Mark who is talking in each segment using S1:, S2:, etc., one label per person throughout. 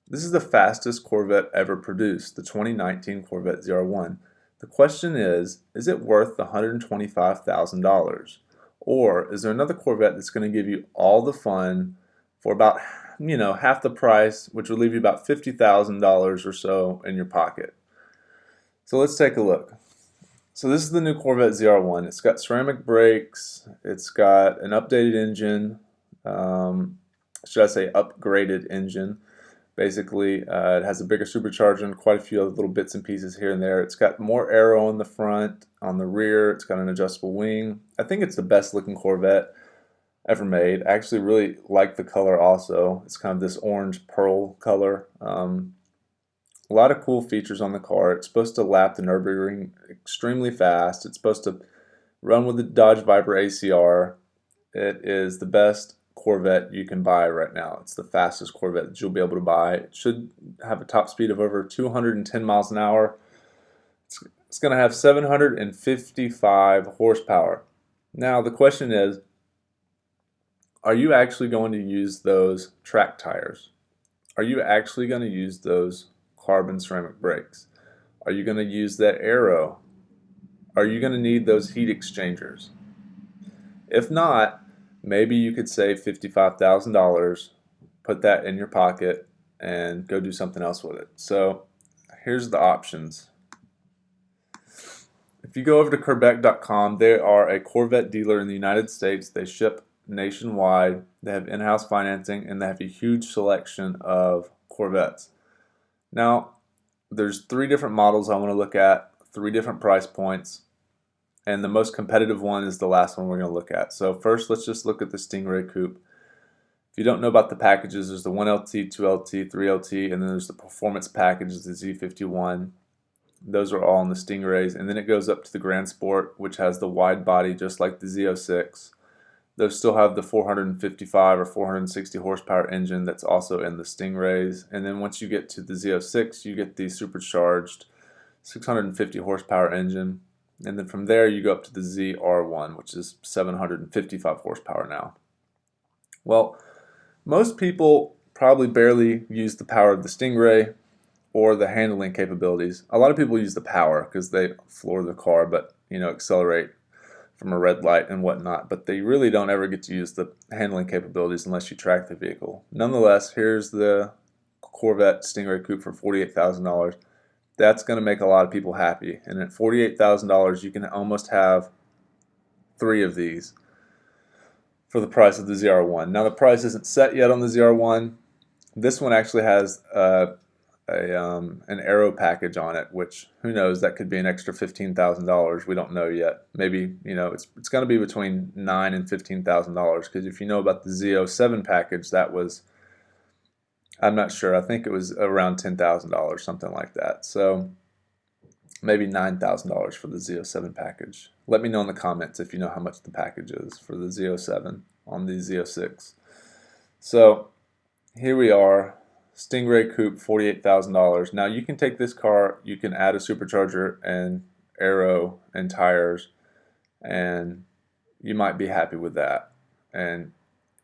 S1: This is the fastest Corvette ever produced, the 2019 Corvette ZR1. The question is it worth the $125,000? Or is there another Corvette that's going to give you all the fun for about, half the price, which will leave you about $50,000 or so in your pocket? So let's take a look. So this is the new Corvette ZR1. It's got ceramic brakes. It's got an updated engine. Should I say upgraded engine? Basically, it has a bigger supercharger and quite a few other little bits and pieces here and there. It's got more aero on the front, on the rear. It's got an adjustable wing. I think it's the best looking Corvette ever made. I actually really like the color also. It's kind of this orange pearl color. A lot of cool features on the car. It's supposed to lap the Nürburgring extremely fast. It's supposed to run with the Dodge Viper ACR. It is the best Corvette you can buy right now. It's the fastest Corvette that you'll be able to buy. It should have a top speed of over 210 miles an hour. It's going to have 755 horsepower. Now the question is, are you actually going to use those track tires? Are you actually going to use those carbon ceramic brakes? Are you going to use that aero? Are you going to need those heat exchangers? If not, maybe you could save $55,000, put that in your pocket, and go do something else with it. So here's the options. If you go over to Corvette.com, they are a Corvette dealer in the United States. They ship nationwide. They have in-house financing, and they have a huge selection of Corvettes. Now, there's 3 different models I want to look at, 3 different price points, and the most competitive one is the last one we're going to look at. So first, let's just look at the Stingray Coupe. If you don't know about the packages, there's the 1LT, 2LT, 3LT, and then there's the performance package, the Z51. Those are all in the Stingrays, and then it goes up to the Grand Sport, which has the wide body just like the Z06. Those still have the 455 or 460 horsepower engine that's also in the Stingrays. And then once you get to the Z06, you get the supercharged 650 horsepower engine. And then from there, you go up to the ZR1, which is 755 horsepower now. Well, most people probably barely use the power of the Stingray or the handling capabilities. A lot of people use the power because they floor the car, but accelerate from a red light and whatnot, but they really don't ever get to use the handling capabilities unless you track the vehicle. Nonetheless, here's the Corvette Stingray Coupe for $48,000. That's going to make a lot of people happy, and at $48,000 you can almost have 3 of these for the price of the ZR1. Now the price isn't set yet on the ZR1. This one actually has an aero package on it, which who knows, that could be an extra $15,000. We don't know yet. Maybe it's going to be between $9,000 and $15,000, because if you know about the Z07 package, that was, I'm not sure, I think it was around $10,000, something like that. So maybe $9,000 for the Z07 package. Let me know in the comments if you know how much the package is for the Z07 on the Z06. So here we are. Stingray Coupe, $48,000. Now you can take this car, you can add a supercharger and aero and tires, and you might be happy with that. And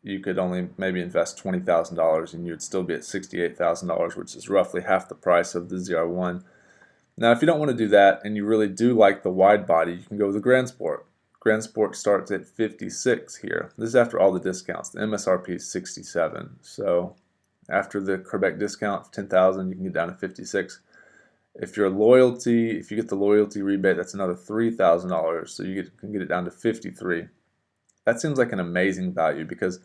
S1: you could only maybe invest $20,000 and you'd still be at $68,000, which is roughly half the price of the ZR1. Now if you don't want to do that and you really do like the wide body, you can go with the Grand Sport. Grand Sport starts at $56,000 here. This is after all the discounts. The MSRP is $67,000. So after the Corvette discount of $10,000, you can get down to $56,000. If you get the loyalty rebate, that's another $3,000, so you can get it down to $53,000. That seems like an amazing value because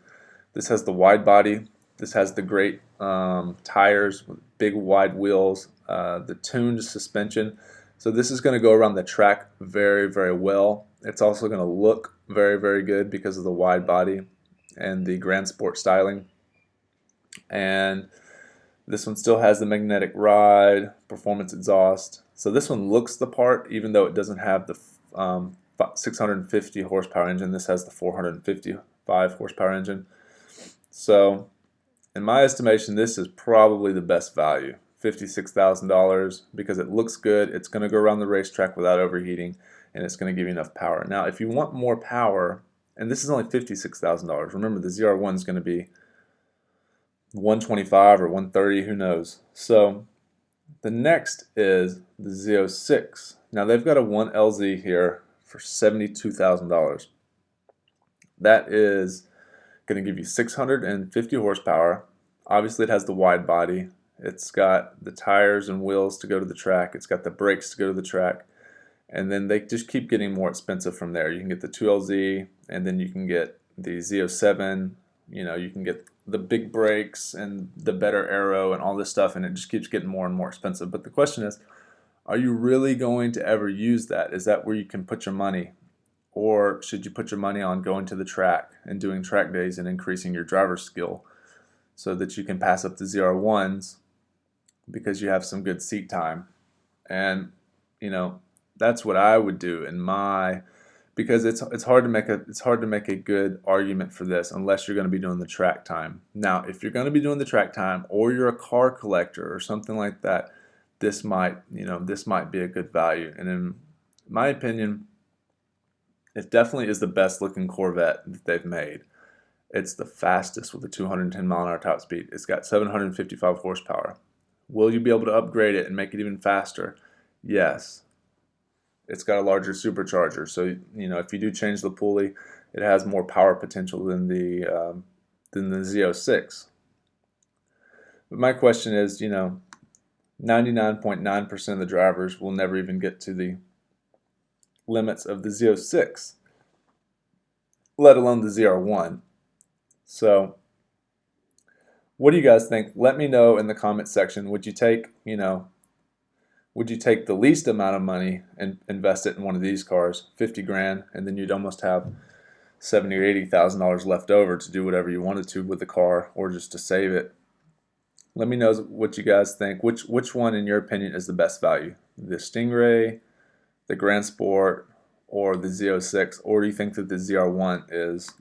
S1: this has the wide body, this has the great tires with big wide wheels, the tuned suspension. So this is going to go around the track very, very well. It's also going to look very, very good because of the wide body and the Grand Sport styling. And this one still has the magnetic ride, performance exhaust. So this one looks the part, even though it doesn't have the 650 horsepower engine. This has the 455 horsepower engine. So in my estimation, this is probably the best value, $56,000, because it looks good. It's going to go around the racetrack without overheating, and it's going to give you enough power. Now, if you want more power, and this is only $56,000, remember the ZR1 is going to be 125 or 130, who knows. So the next is the Z06. Now they've got a 1LZ here for $72,000. That is going to give you 650 horsepower. Obviously it has the wide body. It's got the tires and wheels to go to the track. It's got the brakes to go to the track. And then they just keep getting more expensive from there. You can get the 2LZ, and then you can get the Z07. You know, you can get the big brakes and the better aero and all this stuff, and it just keeps getting more and more expensive. But the question is, are you really going to ever use that? Is that where you can put your money? Or should you put your money on going to the track and doing track days and increasing your driver's skill so that you can pass up the ZR1s because you have some good seat time? And, you know, that's what I would do in my, because it's hard to make a good argument for this unless you're going to be doing the track time. Now, if you're going to be doing the track time, or you're a car collector or something like that, this might be a good value. And in my opinion, it definitely is the best looking Corvette that they've made. It's the fastest with a 210 mile an hour top speed. It's got 755 horsepower. Will you be able to upgrade it and make it even faster? Yes. It's got a larger supercharger, so you know, if you do change the pulley, it has more power potential than the Z06. But my question is, you know, 99.9% of the drivers will never even get to the limits of the Z06, let alone the ZR1. So what do you guys think? Let me know in the comment section. Would you take, would you take the least amount of money and invest it in one of these cars, 50 grand, and then you'd almost have $70,000 or $80,000 left over to do whatever you wanted to with the car, or just to save it? Let me know what you guys think. Which one, in your opinion, is the best value? The Stingray, the Grand Sport, or the Z06? Or do you think that the ZR1 is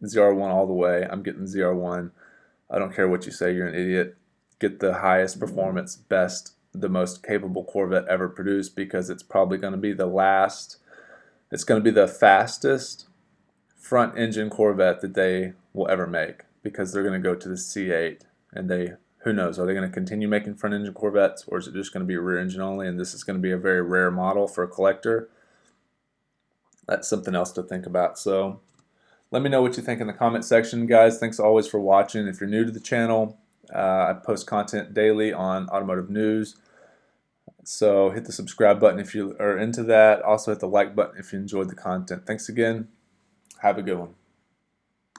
S1: ZR1 all the way? I'm getting ZR1. I don't care what you say, you're an idiot. Get the highest performance, best, the most capable Corvette ever produced, because it's probably going to be the last, it's going to be the fastest front engine Corvette that they will ever make, because they're going to go to the C8, and who knows, are they going to continue making front engine Corvettes, or is it just going to be rear engine only, and this is going to be a very rare model for a collector? That's something else to think about. So let me know what you think in the comment section, guys. Thanks always for watching. If you're new to the channel, I post content daily on automotive news, so hit the subscribe button if you are into that. Also hit the like button if you enjoyed the content. Thanks again. Have a good one.